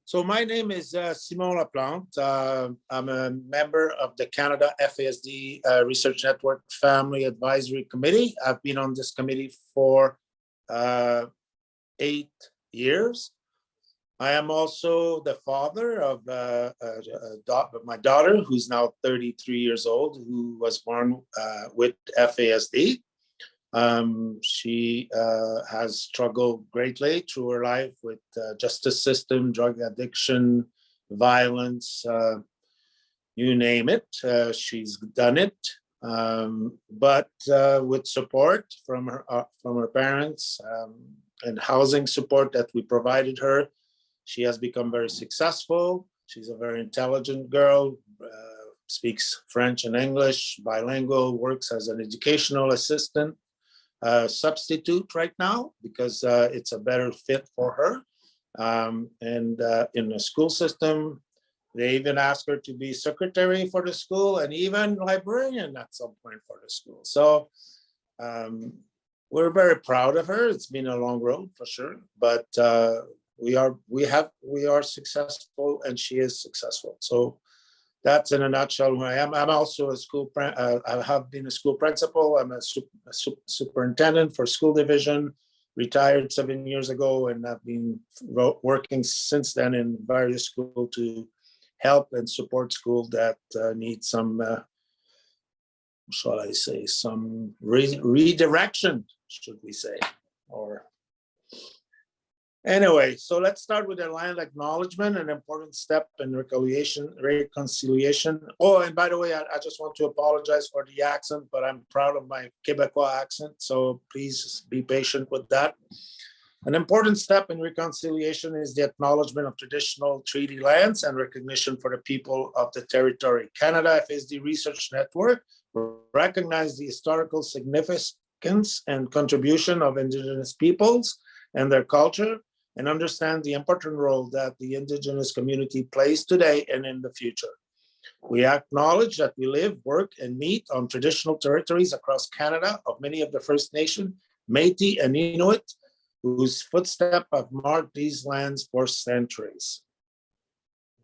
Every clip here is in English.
So my name is Simon Laplante. I'm a member of the Canada FASD Research Network Family Advisory Committee. I've been on this committee for 8 years. I am also the father of my daughter, who's now 33 years old, who was born with FASD. She has struggled greatly through her life with justice system, drug addiction, violence, you name it. She's done it, but with support from her parents and housing support that we provided her, she has become very successful. She's a very intelligent girl, speaks French and English, bilingual, works as an educational assistant. Substitute right now because it's a better fit for her. And in the school system, they even asked her to be secretary for the school and even librarian at some point for the school. So we're very proud of her. It's been a long road for sure, but we are successful and she is successful. So that's in a nutshell who I am. I'm also a I have been a school principal. I'm a superintendent for school division, retired 7 years ago, and I've been working since then in various schools to help and support schools that need some, shall I say, some redirection, should we say, or anyway, so let's start with the land acknowledgement, an important step in reconciliation. Oh, and by the way, I just want to apologize for the accent, but I'm proud of my Quebecois accent, so please be patient with that. An important step in reconciliation is the acknowledgement of traditional treaty lands and recognition for the people of the territory. Canada FASD Research Network recognize the historical significance and contribution of Indigenous peoples and their culture, and understand the important role that the Indigenous community plays today and in the future. We acknowledge that we live, work, and meet on traditional territories across Canada of many of the First Nation, Métis, and Inuit, whose footsteps have marked these lands for centuries.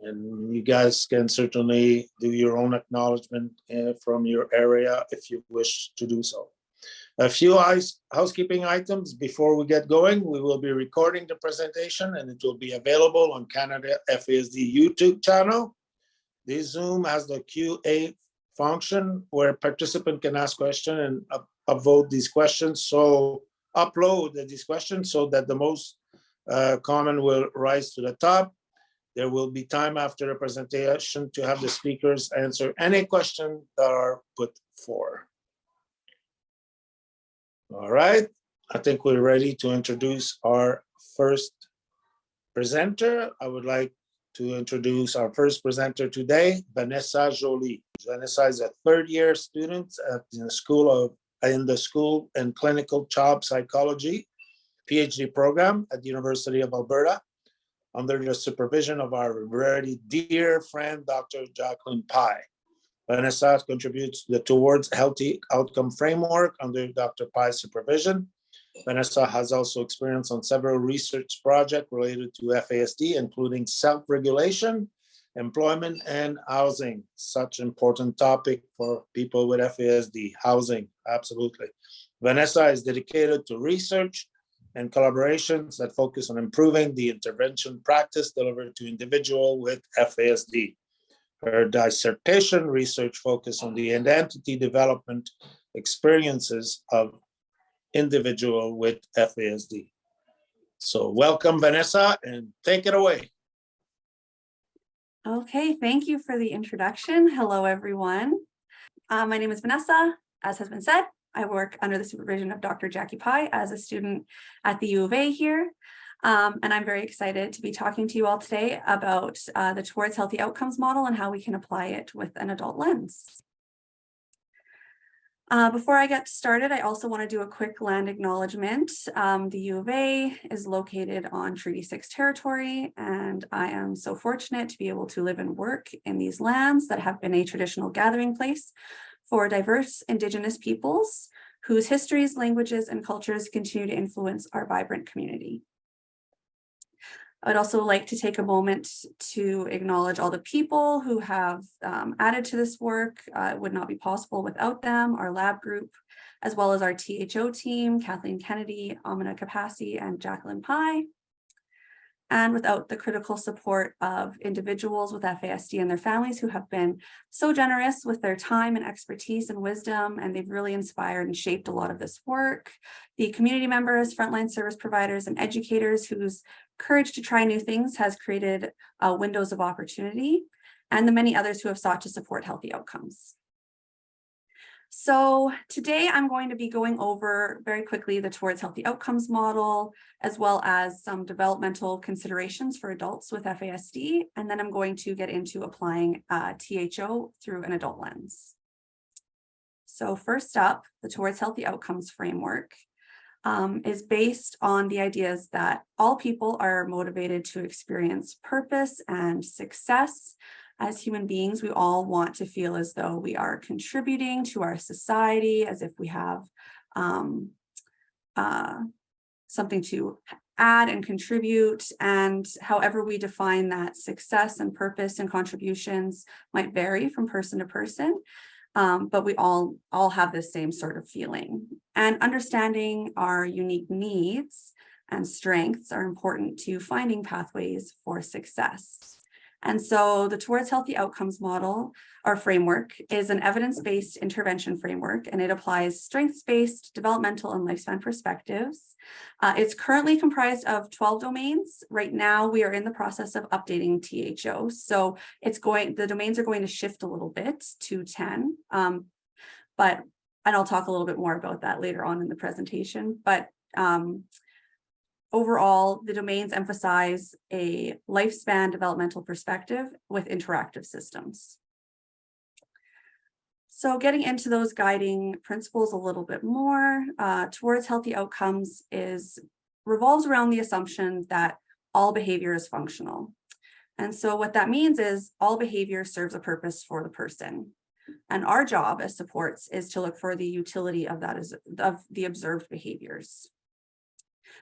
And you guys can certainly do your own acknowledgement from your area if you wish to do so. A few housekeeping items before we get going. We will be recording the presentation and it will be available on Canada FASD YouTube channel. This Zoom has the QA function where participants can ask questions and upvote these questions. So upload these questions so that the most common will rise to the top. There will be time after the presentation to have the speakers answer any question that are put forward. All right, I think we're ready to introduce our first presenter. I would like to introduce our first presenter today, Vanessa Joly. Vanessa is a third-year student in the School and Clinical Child Psychology PhD program at the University of Alberta, under the supervision of our very dear friend, Dr. Jacqueline Pai. Vanessa contributes the Towards Healthy Outcome framework under Dr. Pai's supervision. Vanessa has also experience on several research projects related to FASD, including self-regulation, employment, and housing. Such important topic for people with FASD, housing, absolutely. Vanessa is dedicated to research and collaborations that focus on improving the intervention practice delivered to individuals with FASD. Her dissertation research focused on the identity development experiences of individuals with FASD. So welcome, Vanessa, and take it away. Okay, thank you for the introduction. Hello, everyone. My name is Vanessa. As has been said, I work under the supervision of Dr. Jackie Pai as a student at the U of A here. And I'm very excited to be talking to you all today about the Towards Healthy Outcomes model and how we can apply it with an adult lens. Before I get started, I also want to do a quick land acknowledgement. The U of A is located on Treaty 6 territory, and I am so fortunate to be able to live and work in these lands that have been a traditional gathering place for diverse Indigenous peoples whose histories, languages, and cultures continue to influence our vibrant community. I would also like to take a moment to acknowledge all the people who have added to this work. It would not be possible without them, our lab group, as well as our THO team, Kathleen Kennedy, Amina Kapasi, and Jacqueline Pai. And without the critical support of individuals with FASD and their families who have been so generous with their time and expertise and wisdom, and they've really inspired and shaped a lot of this work. The community members, frontline service providers, and educators whose courage to try new things has created windows of opportunity, and the many others who have sought to support healthy outcomes. So today I'm going to be going over very quickly the Towards Healthy Outcomes model, as well as some developmental considerations for adults with FASD. And then I'm going to get into applying THO through an adult lens. So first up, the Towards Healthy Outcomes framework is based on the ideas that all people are motivated to experience purpose and success. As human beings, we all want to feel as though we are contributing to our society, as if we have something to add and contribute. And however we define that success and purpose and contributions might vary from person to person, but we all have this same sort of feeling. And understanding our unique needs and strengths are important to finding pathways for success. And so the Towards Healthy Outcomes model, our framework, is an evidence-based intervention framework, and it applies strengths-based developmental and lifespan perspectives. It's currently comprised of 12 domains. Right now, we are in the process of updating THO. So the domains are going to shift a little bit to 10, and I'll talk a little bit more about that later on in the presentation. But overall, the domains emphasize a lifespan developmental perspective with interactive systems. So getting into those guiding principles a little bit more, Towards Healthy Outcomes revolves around the assumption that all behavior is functional. And so what that means is all behavior serves a purpose for the person. And our job as supports is to look for the utility of the observed behaviors.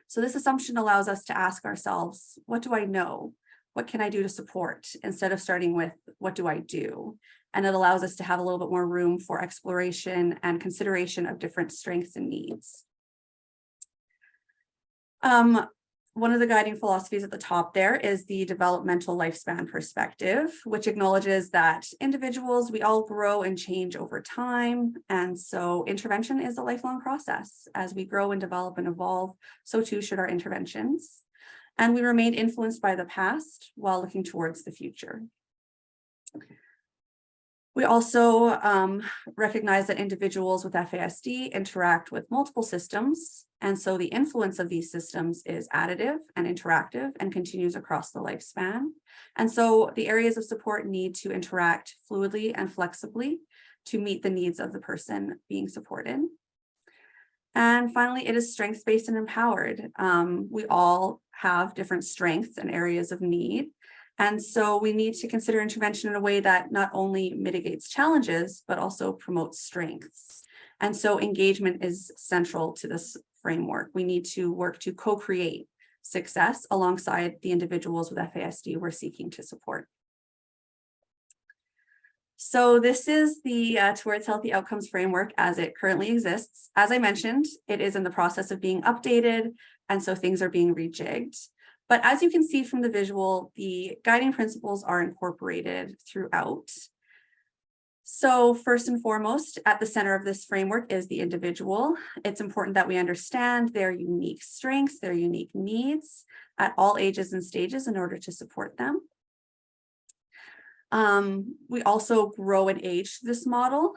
So this assumption allows us to ask ourselves, what do I know? What can I do to support? Instead of starting with, what do I do? And it allows us to have a little bit more room for exploration and consideration of different strengths and needs. One of the guiding philosophies at the top there is the developmental lifespan perspective, which acknowledges that individuals, we all grow and change over time. And so intervention is a lifelong process. As we grow and develop and evolve, so too should our interventions. And we remain influenced by the past while looking towards the future. We also recognize that individuals with FASD interact with multiple systems, and so the influence of these systems is additive and interactive and continues across the lifespan. And so the areas of support need to interact fluidly and flexibly to meet the needs of the person being supported. And finally, it is strengths-based and empowered. We all have different strengths and areas of need. And so we need to consider intervention in a way that not only mitigates challenges, but also promotes strengths. And so engagement is central to this framework. We need to work to co-create success alongside the individuals with FASD we're seeking to support. So this is the Towards Healthy Outcomes framework as it currently exists. As I mentioned, it is in the process of being updated, and so things are being rejigged. But as you can see from the visual, the guiding principles are incorporated throughout. So first and foremost, at the center of this framework is the individual. It's important that we understand their unique strengths, their unique needs at all ages and stages in order to support them. We also grow and age this model,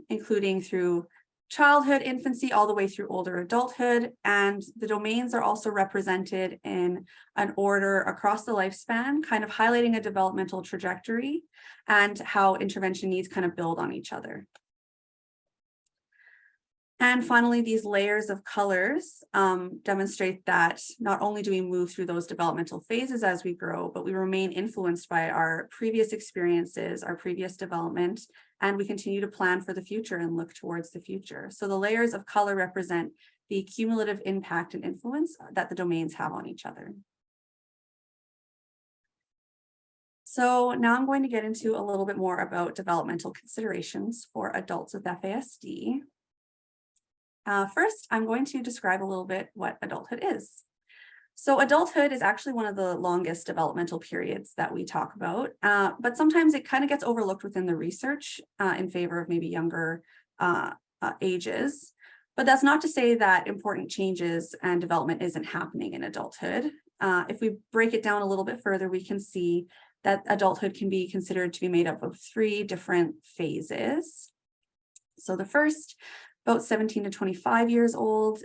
including through childhood, infancy, all the way through older adulthood. And the domains are also represented in an order across the lifespan, kind of highlighting a developmental trajectory and how intervention needs kind of build on each other. And finally, these layers of colors demonstrate that not only do we move through those developmental phases as we grow, but we remain influenced by our previous experiences, our previous development, and we continue to plan for the future and look towards the future. So the layers of color represent the cumulative impact and influence that the domains have on each other. So now I'm going to get into a little bit more about developmental considerations for adults with FASD. First, I'm going to describe a little bit what adulthood is. So adulthood is actually one of the longest developmental periods that we talk about, but sometimes it kind of gets overlooked within the research in favor of maybe younger ages. But that's not to say that important changes and development isn't happening in adulthood. If we break it down a little bit further, we can see that adulthood can be considered to be made up of 3 different phases. So the first, about 17 to 25 years old,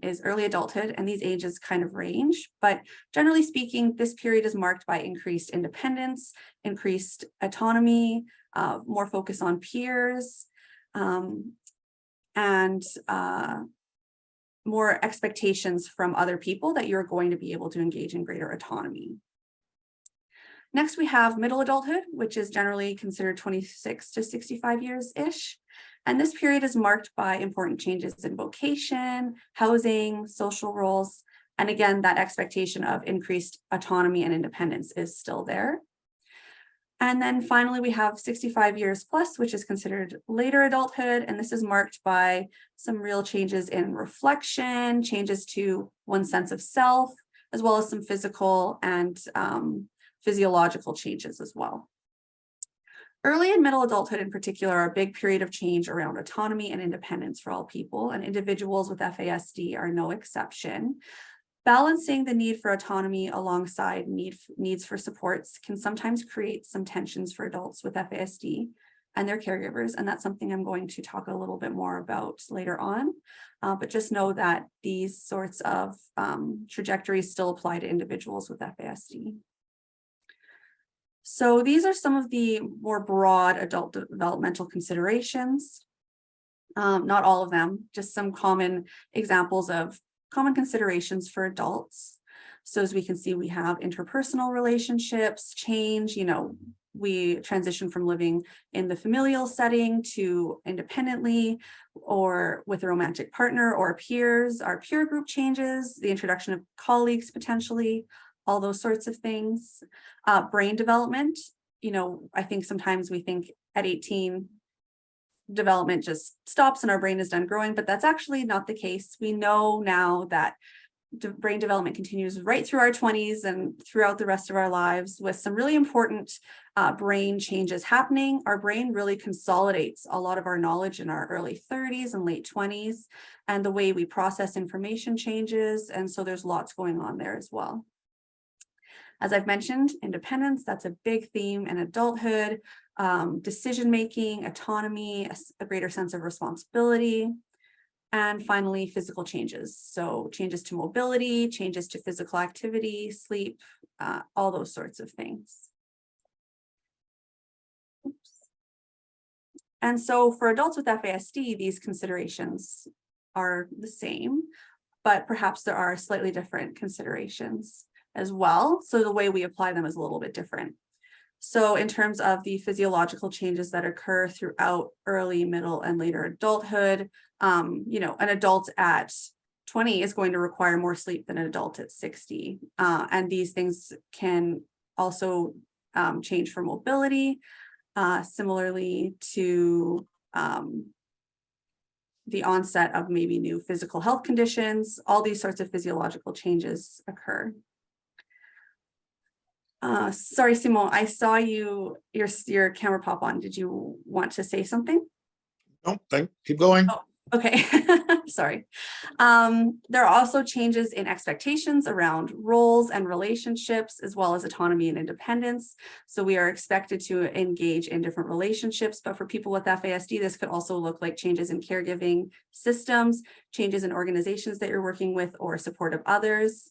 is early adulthood, and these ages kind of range. But generally speaking, this period is marked by increased independence, increased autonomy, more focus on peers, and more expectations from other people that you're going to be able to engage in greater autonomy. Next, we have middle adulthood, which is generally considered 26 to 65 years-ish. And this period is marked by important changes in vocation, housing, social roles. And again, that expectation of increased autonomy and independence is still there. And then finally, we have 65 years plus, which is considered later adulthood. And this is marked by some real changes in reflection, changes to one's sense of self, as well as some physical and physiological changes as well. Early and middle adulthood in particular are a big period of change around autonomy and independence for all people, and individuals with FASD are no exception. Balancing the need for autonomy alongside needs for supports can sometimes create some tensions for adults with FASD and their caregivers, and that's something I'm going to talk a little bit more about later on. But just know that these sorts of trajectories still apply to individuals with FASD. So these are some of the more broad adult developmental considerations. Not all of them, just some common examples of common considerations for adults. So as we can see, we have interpersonal relationships, change, we transition from living in the familial setting to independently or with a romantic partner or peers. Our peer group changes, the introduction of colleagues potentially, all those sorts of things. Brain development, I think sometimes we think at 18, development just stops and our brain is done growing, but that's actually not the case. We know now that brain development continues right through our 20s and throughout the rest of our lives with some really important brain changes happening. Our brain really consolidates a lot of our knowledge in our early 30s and late 20s, and the way we process information changes. And so there's lots going on there as well. As I've mentioned, independence, that's a big theme in adulthood, decision-making, autonomy, a greater sense of responsibility, and finally, physical changes. So changes to mobility, changes to physical activity, sleep, all those sorts of things. Oops. And so for adults with FASD, these considerations are the same, but perhaps there are slightly different considerations as well. So the way we apply them is a little bit different. So in terms of the physiological changes that occur throughout early, middle, and later adulthood, an adult at 20 is going to require more sleep than an adult at 60. And these things can also change for mobility, similarly to the onset of maybe new physical health conditions. All these sorts of physiological changes occur. Sorry, Simon, I saw your camera pop on. Did you want to say something? No, keep going. Oh, okay, sorry. There are also changes in expectations around roles and relationships, as well as autonomy and independence. So we are expected to engage in different relationships, but for people with FASD, this could also look like changes in caregiving systems, changes in organizations that you're working with, or support of others.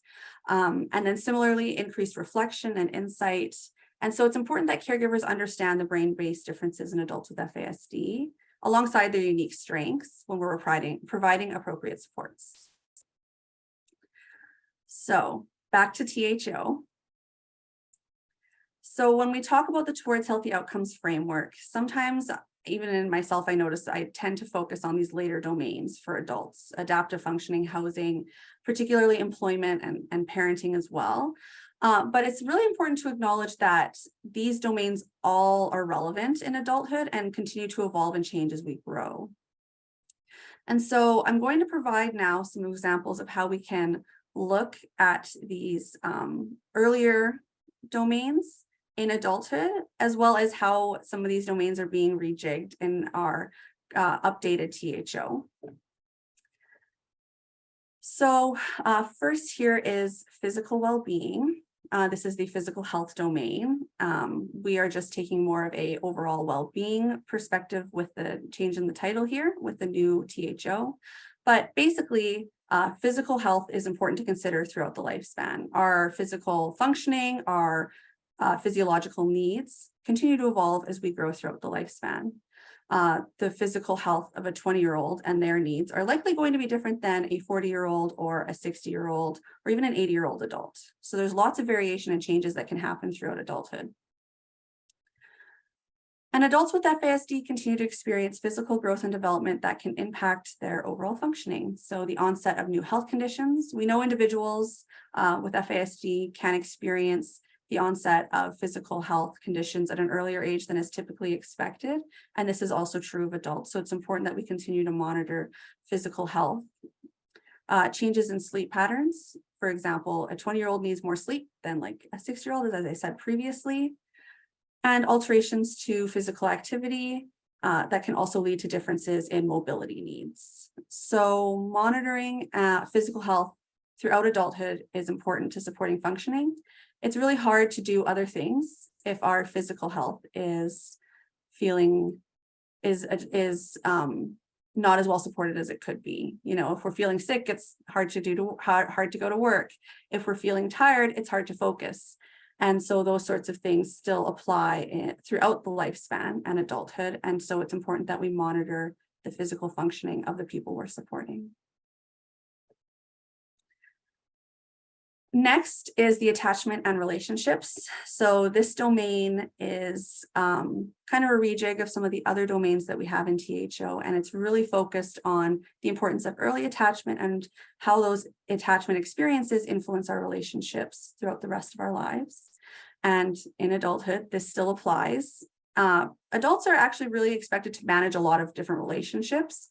And then similarly, increased reflection and insight. And so it's important that caregivers understand the brain-based differences in adults with FASD, alongside their unique strengths when we're providing appropriate supports. So back to THO. So when we talk about the Towards Healthy Outcomes framework, sometimes even in myself, I notice I tend to focus on these later domains for adults, adaptive functioning, housing, particularly employment and parenting as well. But it's really important to acknowledge that these domains all are relevant in adulthood and continue to evolve and change as we grow. And so I'm going to provide now some examples of how we can look at these earlier domains in adulthood, as well as how some of these domains are being rejigged in our updated THO. So first here is physical well-being. This is the physical health domain. We are just taking more of a overall well-being perspective with the change in the title here with the new THO. But basically, physical health is important to consider throughout the lifespan. Our physical functioning, our physiological needs continue to evolve as we grow throughout the lifespan. The physical health of a 20-year-old and their needs are likely going to be different than a 40-year-old or a 60-year-old or even an 80-year-old adult. So there's lots of variation and changes that can happen throughout adulthood. And adults with FASD continue to experience physical growth and development that can impact their overall functioning. So the onset of new health conditions. We know individuals with FASD can experience the onset of physical health conditions at an earlier age than is typically expected. And this is also true of adults. So it's important that we continue to monitor physical health. Changes in sleep patterns. For example, a 20-year-old needs more sleep than like a 6-year-old, as I said previously. And alterations to physical activity that can also lead to differences in mobility needs. So monitoring physical health throughout adulthood is important to supporting functioning. It's really hard to do other things if our physical health is not as well supported as it could be. You know, if we're feeling sick, it's hard to go to work. If we're feeling tired, it's hard to focus. And so those sorts of things still apply throughout the lifespan and adulthood. And so it's important that we monitor the physical functioning of the people we're supporting. Next is the attachment and relationships. So this domain is kind of a rejig of some of the other domains that we have in THO, and it's really focused on the importance of early attachment and how those attachment experiences influence our relationships throughout the rest of our lives. And in adulthood, this still applies. Adults are actually really expected to manage a lot of different relationships,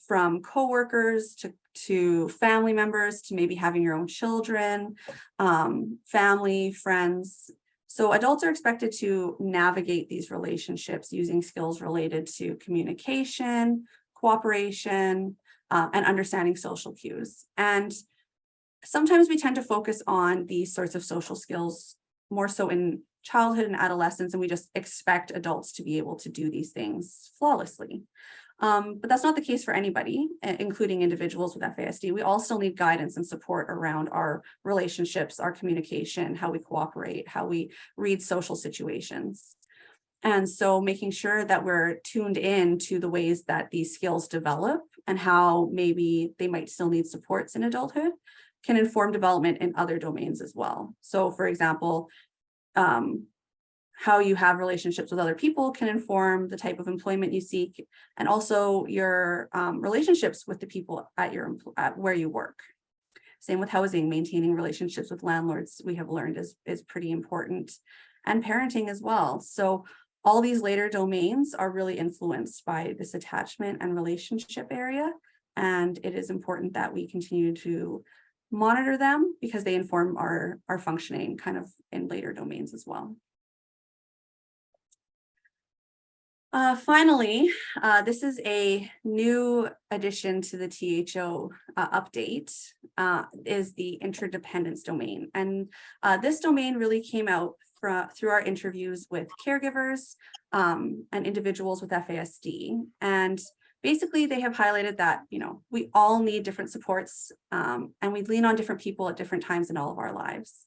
from coworkers to family members, to maybe having your own children, family, friends. So adults are expected to navigate these relationships using skills related to communication, cooperation, and understanding social cues. And sometimes we tend to focus on these sorts of social skills more so in childhood and adolescence, and we just expect adults to be able to do these things flawlessly. But that's not the case for anybody, including individuals with FASD. We all still need guidance and support around our relationships, our communication, how we cooperate, how we read social situations. And so making sure that we're tuned in to the ways that these skills develop and how maybe they might still need supports in adulthood can inform development in other domains as well. So for example, how you have relationships with other people can inform the type of employment you seek, and also your relationships with the people at where you work. Same with housing, maintaining relationships with landlords, we have learned is pretty important, and parenting as well. So all these later domains are really influenced by this attachment and relationship area, and it is important that we continue to monitor them because they inform our functioning kind of in later domains as well. Finally, this is a new addition to the THO update, is the interdependence domain. And this domain really came out through our interviews with caregivers and individuals with FASD. And basically, they have highlighted that, you know, we all need different supports and we lean on different people at different times in all of our lives.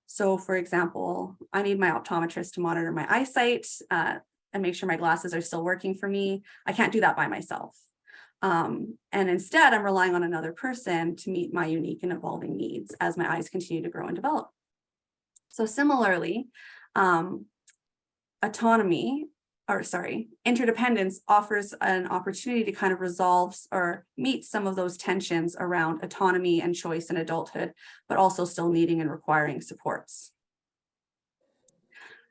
So for example, I need my optometrist to monitor my eyesight and make sure my glasses are still working for me. I can't do that by myself. And instead, I'm relying on another person to meet my unique and evolving needs as my eyes continue to grow and develop. So similarly, autonomy interdependence offers an opportunity to kind of resolve or meet some of those tensions around autonomy and choice in adulthood, but also still needing and requiring supports.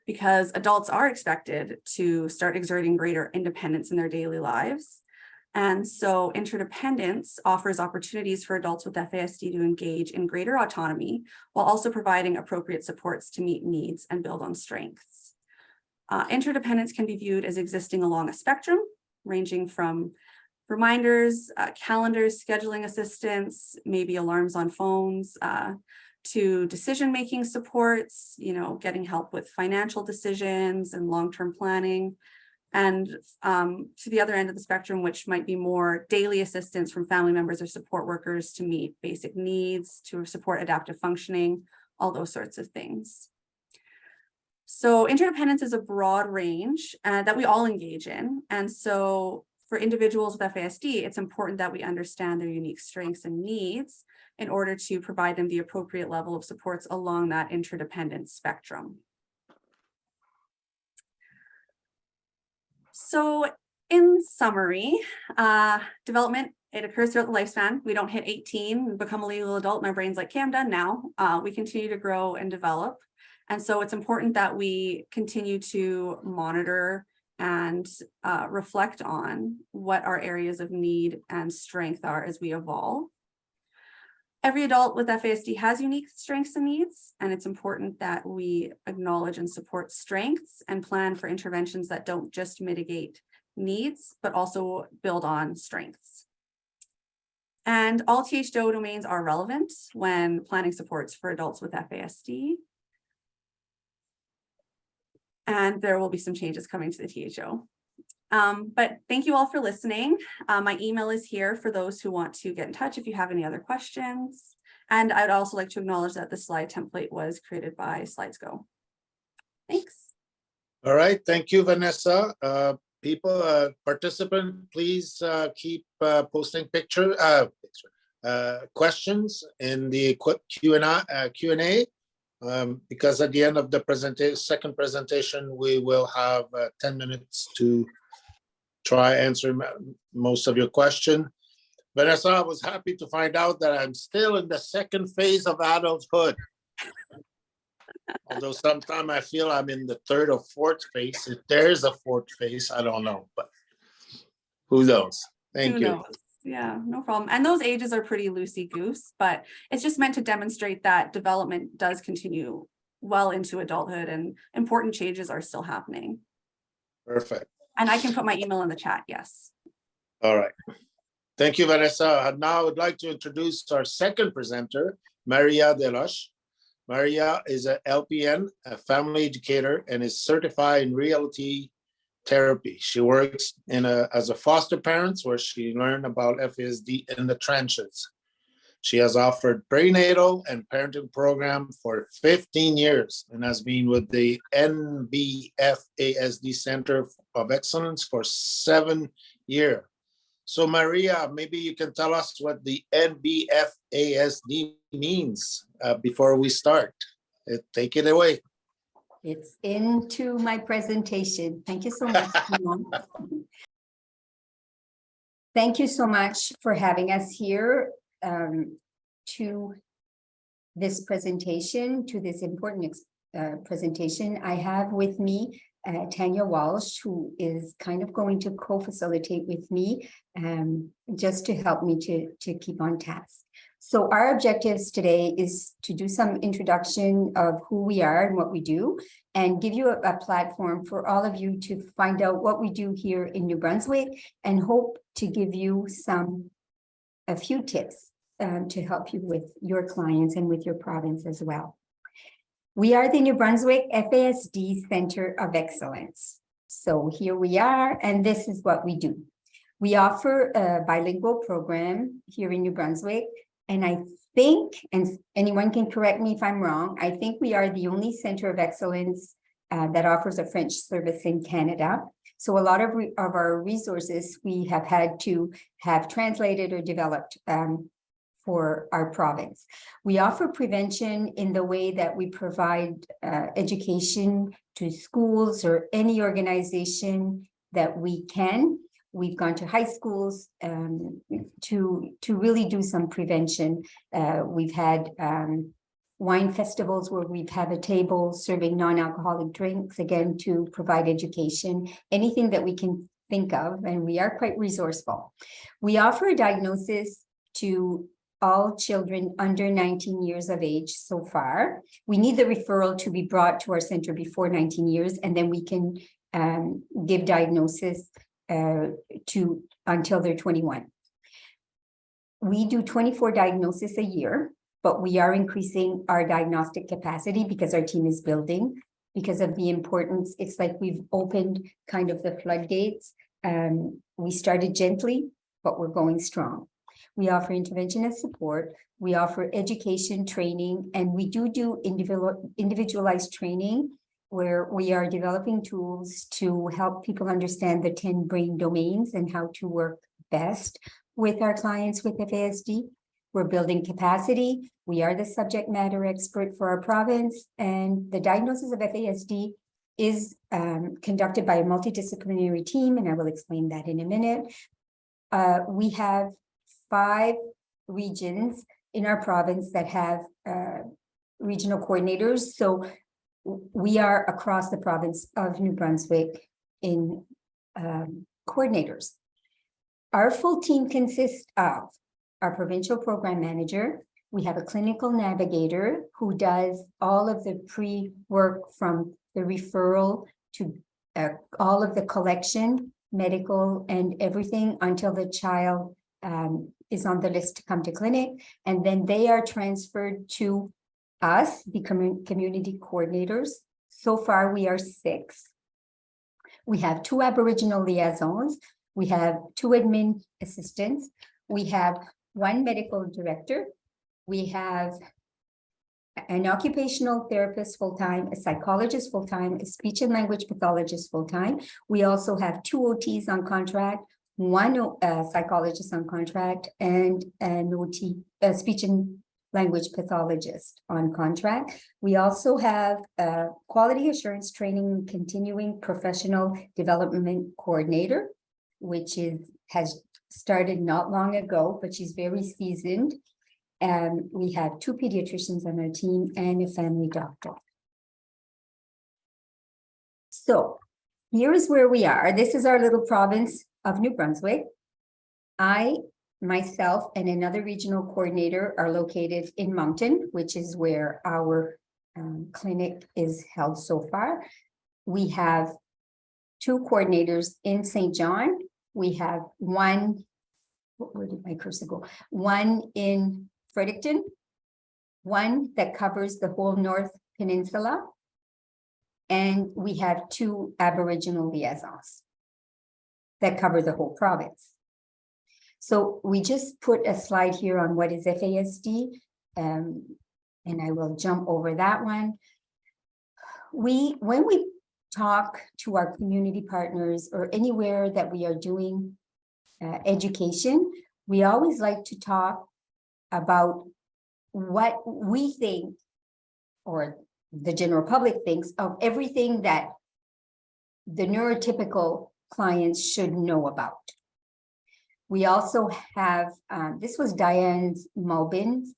Because adults are expected to start exerting greater independence in their daily lives. And so interdependence offers opportunities for adults with FASD to engage in greater autonomy while also providing appropriate supports to meet needs and build on strengths. Interdependence can be viewed as existing along a spectrum, ranging from reminders, calendars, scheduling assistance, maybe alarms on phones, to decision-making supports, getting help with financial decisions and long-term planning, and to the other end of the spectrum, which might be more daily assistance from family members or support workers to meet basic needs, to support adaptive functioning, all those sorts of things. So interdependence is a broad range that we all engage in. And so for individuals with FASD, it's important that we understand their unique strengths and needs in order to provide them the appropriate level of supports along that interdependence spectrum. So in summary, development, it occurs throughout the lifespan. We don't hit 18 and become a legal adult. My brain's like, okay, I'm done now. We continue to grow and develop. And so it's important that we continue to monitor and reflect on what our areas of need and strength are as we evolve. Every adult with FASD has unique strengths and needs, and it's important that we acknowledge and support strengths and plan for interventions that don't just mitigate needs, but also build on strengths. And all THO domains are relevant when planning supports for adults with FASD. And there will be some changes coming to the THO. But thank you all for listening. My email is here for those who want to get in touch if you have any other questions. And I'd also like to acknowledge that the slide template was created by SlidesGo. Thanks. All right, thank you, Vanessa. Participant, please keep posting questions in the Q&A. Because at the end of the second presentation, we will have 10 minutes to try answer most of your question. Vanessa, I was happy to find out that I'm still in the second phase of adulthood. Although sometimes I feel I'm in the third or fourth phase. If there's a fourth phase, I don't know, but who knows? Thank you. Yeah, no problem. And those ages are pretty loosey-goose, but it's just meant to demonstrate that development does continue well into adulthood and important changes are still happening. Perfect. And I can put my email in the chat, yes. All right. Thank you, Vanessa. Now I would like to introduce our second presenter, Maria Deloche. Maria is an LPN, a family educator, and is certified in reality therapy. She works as a foster parent where she learned about FASD in the trenches. She has offered prenatal and parenting program for 15 years and has been with the NBFASD Center of Excellence for 7 years. So Maria, maybe you can tell us what the NBFASD means before we start. Take it away. It's into my presentation. Thank you so much. Thank you so much for having us here to this presentation, to this important presentation. I have with me Tanya Walsh, who is kind of going to co-facilitate with me just to help me to keep on task. So our objectives today is to do some introduction of who we are and what we do, and give you a platform for all of you to find out what we do here in New Brunswick, and hope to give you a few tips to help you with your clients and with your province as well. We are the New Brunswick FASD Center of Excellence. So here we are, and this is what we do. We offer a bilingual program here in New Brunswick, and I think, and anyone can correct me if I'm wrong, I think we are the only center of excellence that offers a French service in Canada. So a lot of our resources we have had to have translated or developed for our province. We offer prevention in the way that we provide education to schools or any organization that we can. We've gone to high schools to really do some prevention. We've had wine festivals where we've had a table serving non-alcoholic drinks, again, to provide education, anything that we can think of, and we are quite resourceful. We offer a diagnosis to all children under 19 years of age so far. We need the referral to be brought to our center before 19 years, and then we can give diagnosis to until they're 21. We do 24 diagnoses a year, but we are increasing our diagnostic capacity because our team is building, because of the importance. It's like we've opened kind of the floodgates. We started gently, but we're going strong. We offer intervention and support. We offer education training, and we do individualized training where we are developing tools to help people understand the 10 brain domains and how to work best with our clients with FASD. We're building capacity. We are the subject matter expert for our province, and the diagnosis of FASD is conducted by a multidisciplinary team, and I will explain that in a minute. We have 5 regions in our province that have regional coordinators. So we are across the province of New Brunswick in coordinators. Our full team consists of our provincial program manager. We have a clinical navigator who does all of the pre-work from the referral to all of the collection, medical, and everything until the child is on the list to come to clinic. And then they are transferred to us, the community coordinators. So far, we are 6. We have 2 Aboriginal liaisons. We have 2 admin assistants. We have 1 medical director. We have an occupational therapist full-time, a psychologist full-time, a speech and language pathologist full-time. We also have 2 OTs on contract, 1 psychologist on contract, and an OT, speech and language pathologist on contract. We also have a quality assurance training continuing professional development coordinator, which has started not long ago, but she's very seasoned. And we have 2 pediatricians on our team and a family doctor. So here is where we are. This is our little province of New Brunswick. I, myself, and another regional coordinator are located in Moncton, which is where our clinic is held so far. We have 2 coordinators in St. John. We have 1, where did my cursor go? 1 in Fredericton, 1 that covers the whole North Peninsula, and we have 2 Aboriginal liaisons that cover the whole province. So we just put a slide here on what is FASD, and I will jump over that one. When we talk to our community partners or anywhere that we are doing education, we always like to talk about what we think, or the general public thinks, of everything that the neurotypical clients should know about. We also have, this was Diane Mulbin's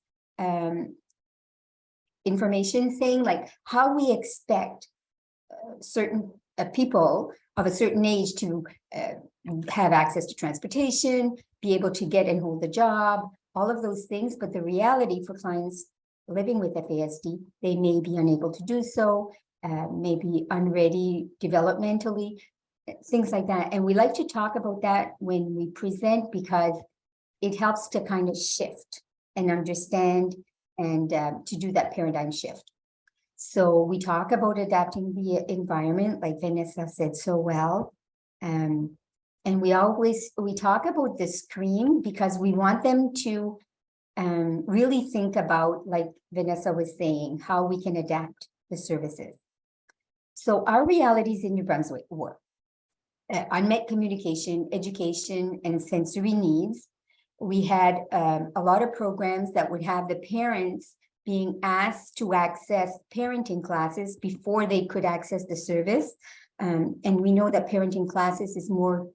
information saying like how we expect certain people of a certain age to have access to transportation, be able to get and hold a job, all of those things. But the reality for clients living with FASD, they may be unable to do so, maybe unready developmentally, things like that. And we like to talk about that when we present because it helps to kind of shift and understand and to do that paradigm shift. So we talk about adapting the environment, like Vanessa said so well. And we talk about the screen because we want them to really think about, like Vanessa was saying, how we can adapt the services. So our realities in New Brunswick were unmet communication, education, and sensory needs. we had a lot of programs that would have the parents being asked to access parenting classes before they could access the service. And we know that parenting classes is more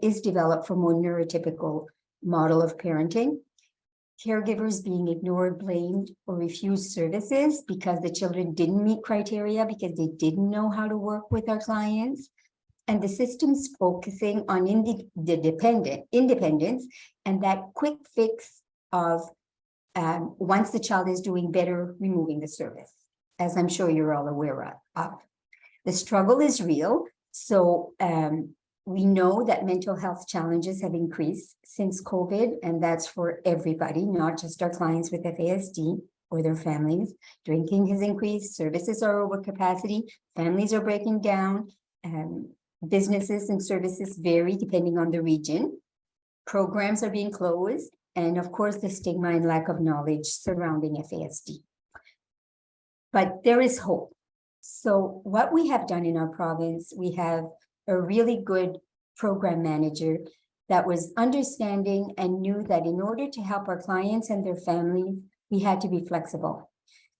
is developed for more neurotypical model of parenting. Caregivers being ignored, blamed, or refused services because the children didn't meet criteria because they didn't know how to work with our clients. And the system's focusing on independence and that quick fix of once the child is doing better, removing the service, as I'm sure you're all aware of. The struggle is real. So we know that mental health challenges have increased since COVID, and that's for everybody, not just our clients with FASD or their families. Drinking has increased, services are over capacity, families are breaking down, businesses and services vary depending on the region. Programs are being closed, and of course, the stigma and lack of knowledge surrounding FASD. But there is hope. So what we have done in our province, we have a really good program manager that was understanding and knew that in order to help our clients and their families, we had to be flexible.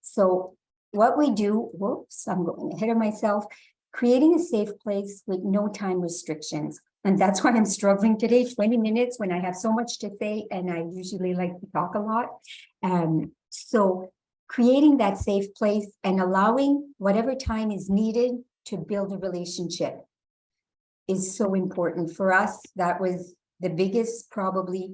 So what we do, whoops, I'm going ahead of myself, creating a safe place with no time restrictions. And that's why I'm struggling today, 20 minutes when I have so much to say, and I usually like to talk a lot. So creating that safe place and allowing whatever time is needed to build a relationship is so important for us. That was the biggest, probably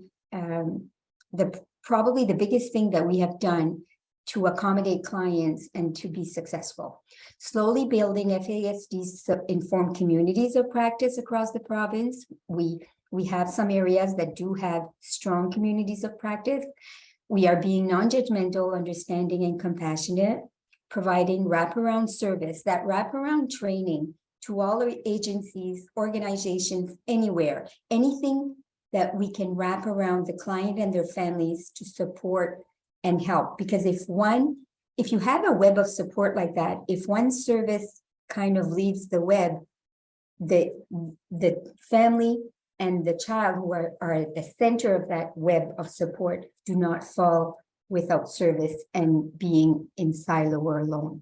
the biggest thing that we have done to accommodate clients and to be successful. Slowly building FASD informed communities of practice across the province. We have some areas that do have strong communities of practice. We are being non-judgmental, understanding, and compassionate, providing wraparound service, that wraparound training to all our agencies, organizations, anywhere, anything that we can wrap around the client and their families to support and help. Because if you have a web of support like that, if one service kind of leaves the web, the family and the child who are at the center of that web of support do not fall without service and being in silo or alone.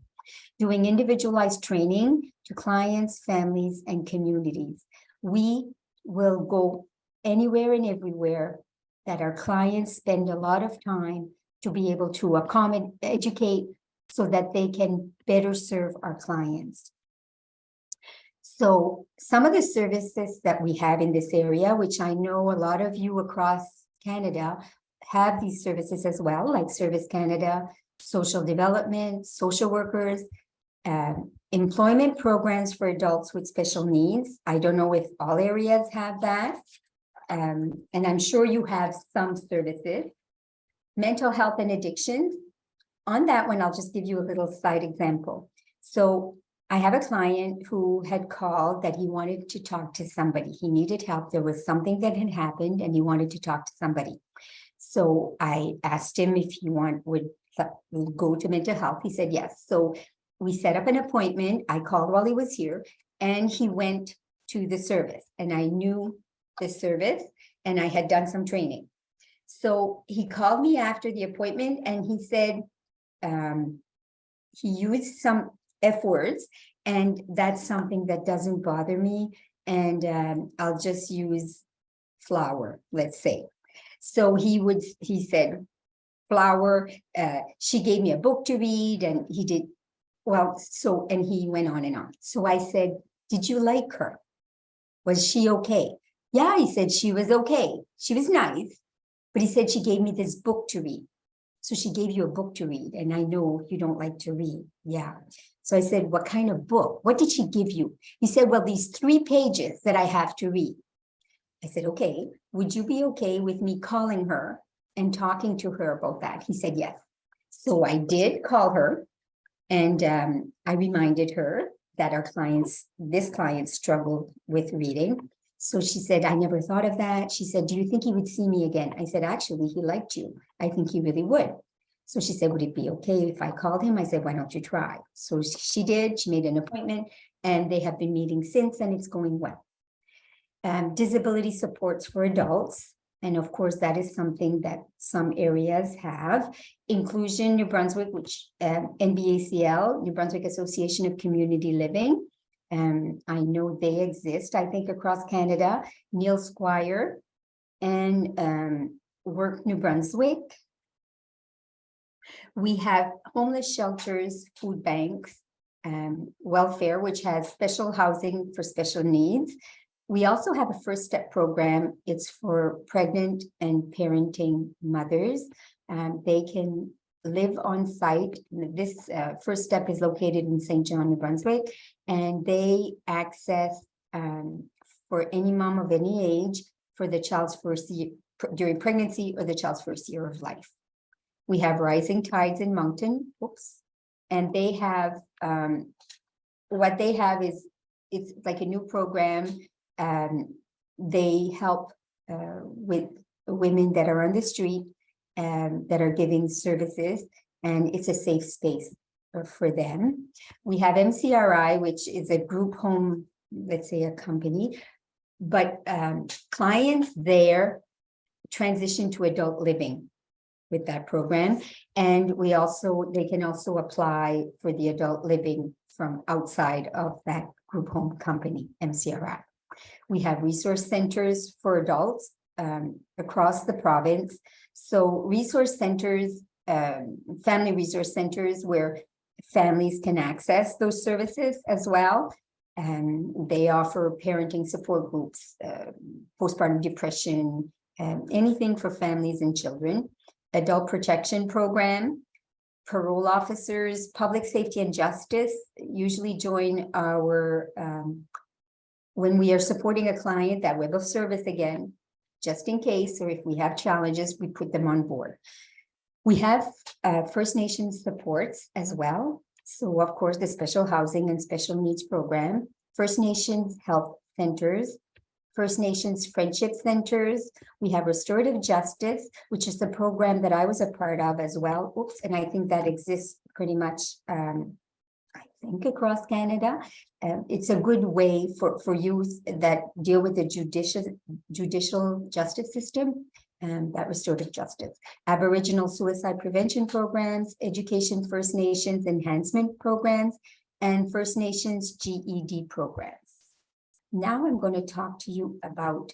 Doing individualized training to clients, families, and communities. We will go anywhere and everywhere that our clients spend a lot of time to be able to accommodate, educate, so that they can better serve our clients. So some of the services that we have in this area, which I know a lot of you across Canada have these services as well, like Service Canada, social development, social workers, employment programs for adults with special needs. I don't know if all areas have that. And I'm sure you have some services. Mental health and addiction. On that one, I'll just give you a little side example. So I have a client who had called that he wanted to talk to somebody. He needed help. There was something that had happened and he wanted to talk to somebody. So I asked him if he would go to mental health. He said yes. So we set up an appointment. I called while he was here and he went to the service, and I knew the service and I had done some training. So he called me after the appointment and he said he used some F words, and that's something that doesn't bother me. And I'll just use flower, let's say. So he said, flower, she gave me a book to read, and he did, well, so, and he went on and on. So I said, did you like her? Was she okay? Yeah, he said she was okay. She was nice, but he said she gave me this book to read. So she gave you a book to read, and I know you don't like to read. Yeah. So I said, what kind of book? What did she give you? He said, well, these 3 pages that I have to read. I said, okay, would you be okay with me calling her and talking to her about that? He said, yes. So I did call her, and I reminded her that this client struggled with reading. So she said, I never thought of that. She said, do you think he would see me again? I said, actually, he liked you. I think he really would. So she said, would it be okay if I called him? I said, why don't you try? So she did. She made an appointment, and they have been meeting since, and it's going well. Disability supports for adults. And of course, that is something that some areas have. Inclusion New Brunswick, which NBACL, New Brunswick Association of Community Living. I know they exist, I think, across Canada. Neil Squire and Work New Brunswick. We have homeless shelters, food banks, welfare, which has special housing for special needs. We also have a first step program. It's for pregnant and parenting mothers. They can live on site. This first step is located in St. John, New Brunswick, and they access for any mom of any age for the child's first year, during pregnancy or the child's first year of life. We have Rising Tides in Moncton, and they have, what they have is, it's like a new program. They help with women that are on the street and that are giving services, and it's a safe space for them. We have MCRI, which is a group home, let's say a company, but clients there transition to adult living with that program. And they can also apply for the adult living from outside of that group home company, MCRI. We have resource centers for adults across the province. So resource centers, family resource centers where families can access those services as well. And they offer parenting support groups, postpartum depression, anything for families and children. Adult protection program, parole officers, public safety and justice usually join our, when we are supporting a client, that web of service again, just in case, or if we have challenges, we put them on board. We have First Nations supports as well. So of course, the special housing and special needs program, First Nations health centers, First Nations friendship centers. We have restorative justice, which is the program that I was a part of as well. And I think that exists pretty much, I think, across Canada. It's a good way for youth that deal with the judicial justice system, and that restorative justice. Aboriginal suicide prevention programs, education First Nations enhancement programs, and First Nations GED programs. Now I'm going to talk to you about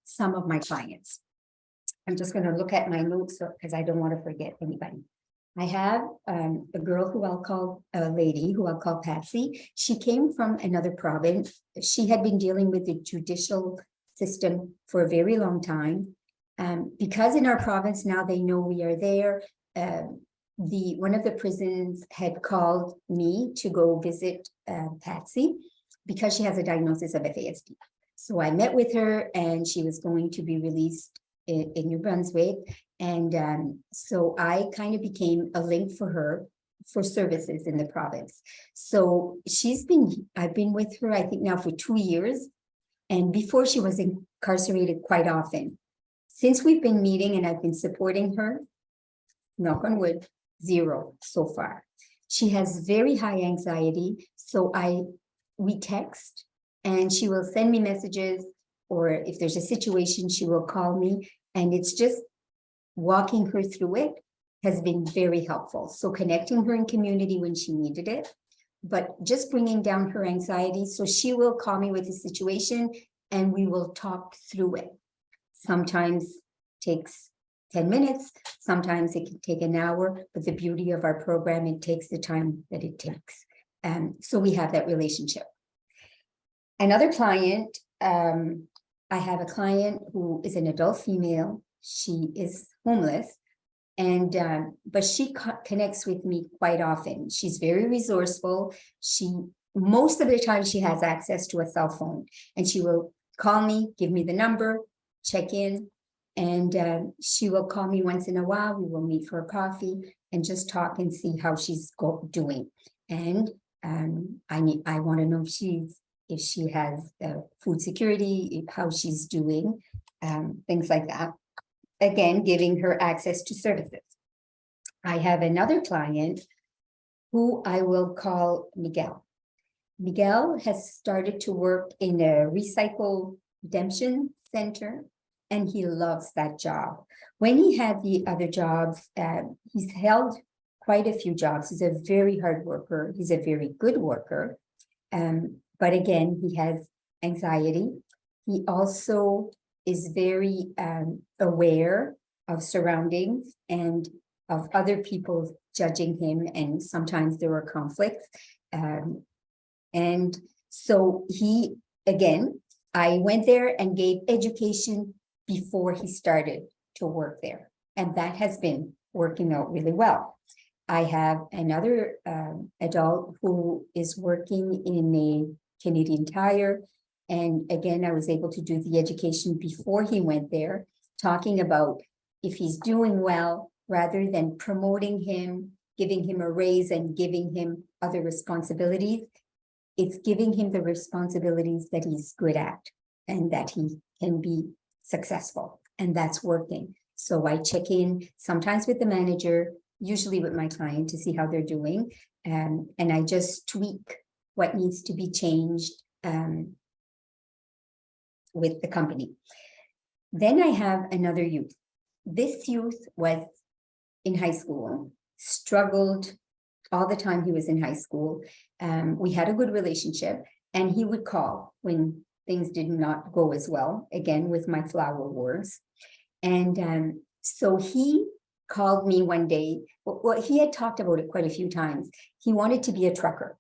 some of my clients. I'm just going to look at my notes because I don't want to forget anybody. I have a girl who I'll call a lady who I'll call Patsy. She came from another province. She had been dealing with the judicial system for a very long time. Because in our province now they know we are there, one of the prisons had called me to go visit Patsy because she has a diagnosis of FASD. So I met with her and she was going to be released in New Brunswick. And so I kind of became a link for her for services in the province. So I've been with her, I think now for 2 years. And before she was incarcerated quite often. Since we've been meeting and I've been supporting her, knock on wood, 0 so far. She has very high anxiety. So we text and she will send me messages, or if there's a situation, she will call me, and it's just walking her through it has been very helpful. So connecting her in community when she needed it, but just bringing down her anxiety. So she will call me with a situation and we will talk through it. Sometimes takes 10 minutes, sometimes it can take an hour, but the beauty of our program, it takes the time that it takes. So we have that relationship. Another client, I have a client who is an adult female. She is homeless, and but she connects with me quite often. She's very resourceful. Most of the time she has access to a cell phone, and she will call me, give me the number, check in, and she will call me once in a while. We will meet for a coffee and just talk and see how she's doing. And I want to know if she has food security, how she's doing, things like that. Again, giving her access to services. I have another client who I will call Miguel. Miguel has started to work in a recycle redemption center and he loves that job. When he had the other jobs, he's held quite a few jobs. He's a very hard worker. He's a very good worker. But again, he has anxiety. He also is very aware of surroundings and of other people judging him, and sometimes there were conflicts. And so he, again, I went there and gave education before he started to work there. And that has been working out really well. I have another adult who is working in a Canadian Tire. And again, I was able to do the education before he went there, talking about if he's doing well, rather than promoting him, giving him a raise and giving him other responsibilities. It's giving him the responsibilities that he's good at and that he can be successful. And that's working. So I check in sometimes with the manager, usually with my client, to see how they're doing. And I just tweak what needs to be changed with the company. Then I have another youth. This youth was in high school, struggled all the time he was in high school. We had a good relationship, and he would call when things did not go as well, again, with my flower wars. And so he called me one day. Well, he had talked about it quite a few times. He wanted to be a trucker.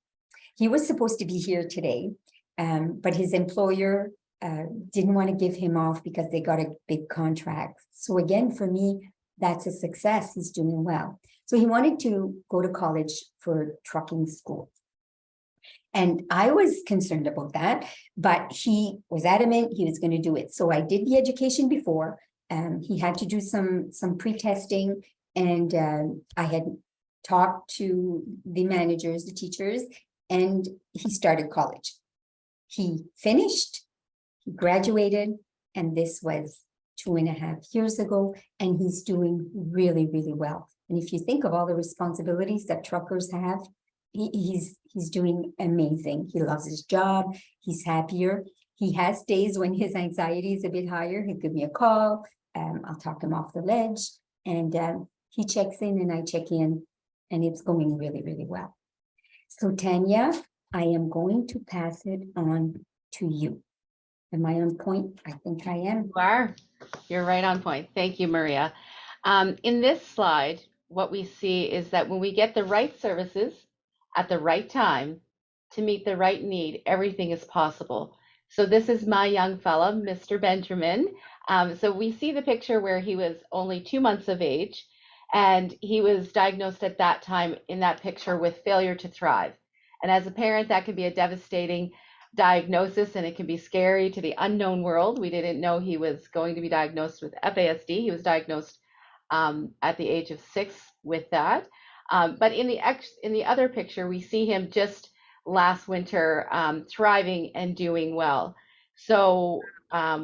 He was supposed to be here today, but his employer didn't want to give him off because they got a big contract. So again, for me, that's a success. He's doing well. So he wanted to go to college for trucking school. And I was concerned about that, but he was adamant he was going to do it. So I did the education before. He had to do some pre-testing, and I had talked to the managers, the teachers, and he started college. He finished, he graduated, and this was 2.5 years ago, and he's doing really, really well. And if you think of all the responsibilities that truckers have, he's doing amazing. He loves his job. He's happier. He has days when his anxiety is a bit higher. He'll give me a call. I'll talk him off the ledge, and he checks in and I check in, and it's going really, really well. So Tanya, I am going to pass it on to you. Am I on point? I think I am. You are. You're right on point. Thank you, Maria. In this slide, what we see is that when we get the right services at the right time to meet the right need, everything is possible. So this is my young fella, Mr. Benjamin. So we see the picture where he was only 2 months of age, and he was diagnosed at that time in that picture with failure to thrive. And as a parent, that can be a devastating diagnosis, and it can be scary to the unknown world. We didn't know he was going to be diagnosed with FASD. He was diagnosed at the age of 6 with that. But in the other picture, we see him just last winter thriving and doing well. So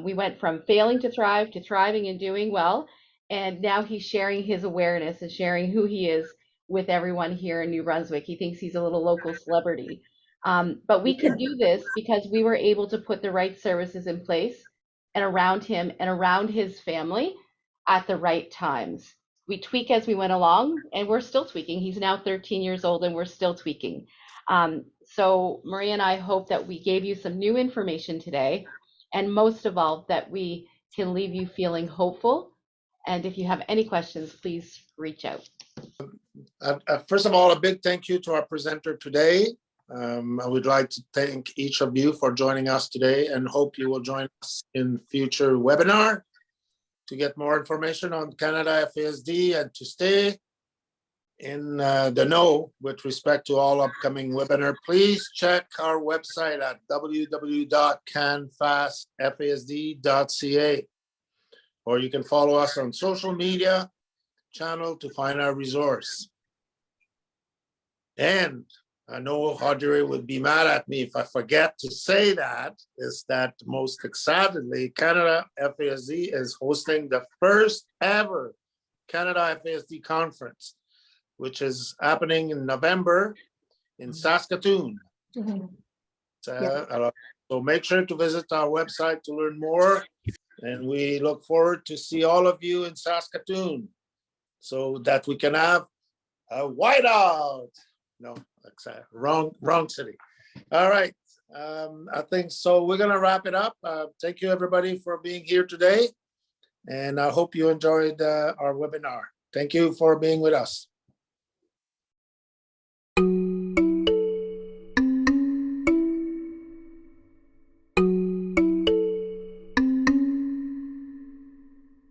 we went from failing to thrive to thriving and doing well. And now he's sharing his awareness and sharing who he is with everyone here in New Brunswick. He thinks he's a little local celebrity. But we could do this because we were able to put the right services in place and around him and around his family at the right times. We tweak as we went along, and we're still tweaking. He's now 13 years old and we're still tweaking. So Maria and I hope that we gave you some new information today, and most of all, that we can leave you feeling hopeful. And if you have any questions, please reach out. First of all, a big thank you to our presenter today. I would like to thank each of you for joining us today, and hope you will join us in future webinar to get more information on Canada FASD and to stay in the know with respect to all upcoming webinar. Please check our website at www.canfasd.ca, or you can follow us on social media channel to find our resource. And I know Audrey would be mad at me if I forget to say that, is that most excitedly, Canada FASD is hosting the first ever Canada FASD conference, which is happening in November in Saskatoon. So make sure to visit our website to learn more And we look forward to see all of you in Saskatoon so that we can have a whiteout. No, that's wrong city. All right. I think so. We're going to wrap it up. Thank you, everybody, for being here today. And I hope you enjoyed our webinar. Thank you for being with us.